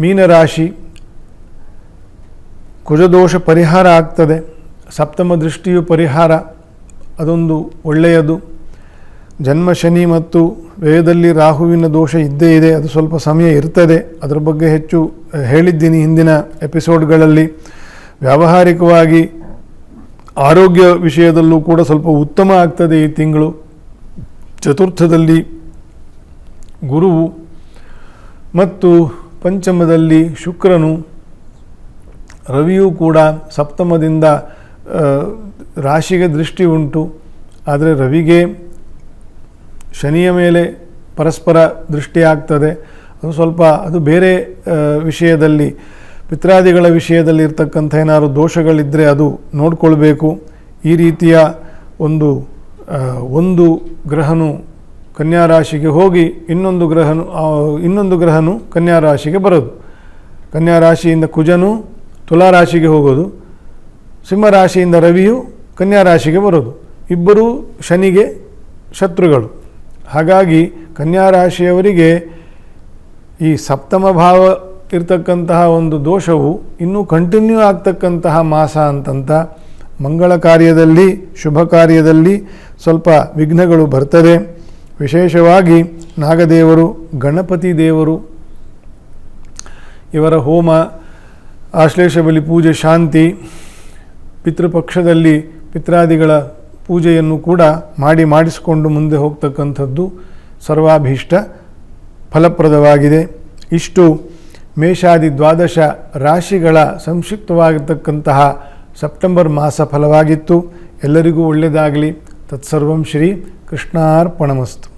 ಮೀನರಾಶಿ ಕುಜದೋಷ ಪರಿಹಾರ ಆಗ್ತದೆ. ಸಪ್ತಮ ದೃಷ್ಟಿಯು ಪರಿಹಾರ, ಅದೊಂದು ಒಳ್ಳೆಯದು. ಜನ್ಮ ಶನಿ ಮತ್ತು ವ್ಯಯದಲ್ಲಿ ರಾಹುವಿನ ದೋಷ ಇದ್ದೇ ಇದೆ, ಅದು ಸ್ವಲ್ಪ ಸಮಯ ಇರ್ತದೆ. ಅದರ ಬಗ್ಗೆ ಹೆಚ್ಚು ಹೇಳಿದ್ದೀನಿ ಹಿಂದಿನ ಎಪಿಸೋಡ್ಗಳಲ್ಲಿ. ವ್ಯಾವಹಾರಿಕವಾಗಿ ಆರೋಗ್ಯ ವಿಷಯದಲ್ಲೂ ಕೂಡ ಸ್ವಲ್ಪ ಉತ್ತಮ ಆಗ್ತದೆ ಈ ತಿಂಗಳು. ಚತುರ್ಥದಲ್ಲಿ ಗುರುವು ಮತ್ತು ಪಂಚಮದಲ್ಲಿ ಶುಕ್ರನು, ರವಿಯೂ ಕೂಡ ಸಪ್ತಮದಿಂದ ರಾಶಿಗೆ ದೃಷ್ಟಿ ಉಂಟು. ಆದರೆ ರವಿಗೆ ಶನಿಯ ಮೇಲೆ ಪರಸ್ಪರ ದೃಷ್ಟಿ ಆಗ್ತದೆ. ಅದು ಬೇರೆ ವಿಷಯದಲ್ಲಿ, ಪಿತ್ರಾದಿಗಳ ವಿಷಯದಲ್ಲಿ ಇರ್ತಕ್ಕಂಥ ಏನಾದ್ರು ದೋಷಗಳಿದ್ದರೆ ಅದು ನೋಡಿಕೊಳ್ಬೇಕು. ಈ ರೀತಿಯ ಒಂದು ಗ್ರಹನು ಕನ್ಯಾ ರಾಶಿಗೆ ಹೋಗಿ ಇನ್ನೊಂದು ಗ್ರಹನು ಕನ್ಯಾ ರಾಶಿಗೆ ಬರೋದು. ಕನ್ಯಾ ರಾಶಿಯಿಂದ ಕುಜನು ತುಲಾ ರಾಶಿಗೆ ಹೋಗೋದು, ಸಿಂಹರಾಶಿಯಿಂದ ರವಿಯು ಕನ್ಯಾ ರಾಶಿಗೆ ಬರೋದು. ಇಬ್ಬರೂ ಶನಿಗೆ ಶತ್ರುಗಳು. ಹಾಗಾಗಿ ಕನ್ಯಾ ರಾಶಿಯವರಿಗೆ ಈ ಸಪ್ತಮ ಭಾವ ಇರ್ತಕ್ಕಂತಹ ಒಂದು ದೋಷವು ಇನ್ನೂ ಕಂಟಿನ್ಯೂ ಆಗ್ತಕ್ಕಂತಹ ಮಾಸ ಅಂತಂತ. ಮಂಗಳ ಕಾರ್ಯದಲ್ಲಿ, ಶುಭ ಕಾರ್ಯದಲ್ಲಿ ಸ್ವಲ್ಪ ವಿಘ್ನಗಳು ಬರ್ತದೆ. ವಿಶೇಷವಾಗಿ ನಾಗದೇವರು, ಗಣಪತಿ ದೇವರು, ಇವರ ಹೋಮ, ಆಶ್ಲೇಷ ಬಲಿ ಪೂಜೆ, ಶಾಂತಿ, ಪಿತೃಪಕ್ಷದಲ್ಲಿ ಪಿತ್ರಾದಿಗಳ ಪೂಜೆಯನ್ನು ಕೂಡ ಮಾಡಿಸಿಕೊಂಡು ಮುಂದೆ ಹೋಗ್ತಕ್ಕಂಥದ್ದು ಸರ್ವಾಭೀಷ್ಟ ಫಲಪ್ರದವಾಗಿದೆ. ಇಷ್ಟು ಮೇಷಾದಿ 12 ರಾಶಿಗಳ ಸಂಕ್ಷಿಪ್ತವಾಗಿರ್ತಕ್ಕಂತಹ ಸೆಪ್ಟೆಂಬರ್ ಮಾಸ ಫಲವಾಗಿತ್ತು. ಎಲ್ಲರಿಗೂ ಒಳ್ಳೆಯದಾಗಲಿ. ತತ್ಸರ್ವಂ ಶ್ರೀ ಕೃಷ್ಣಾರ್ಪಣಮಸ್ತು.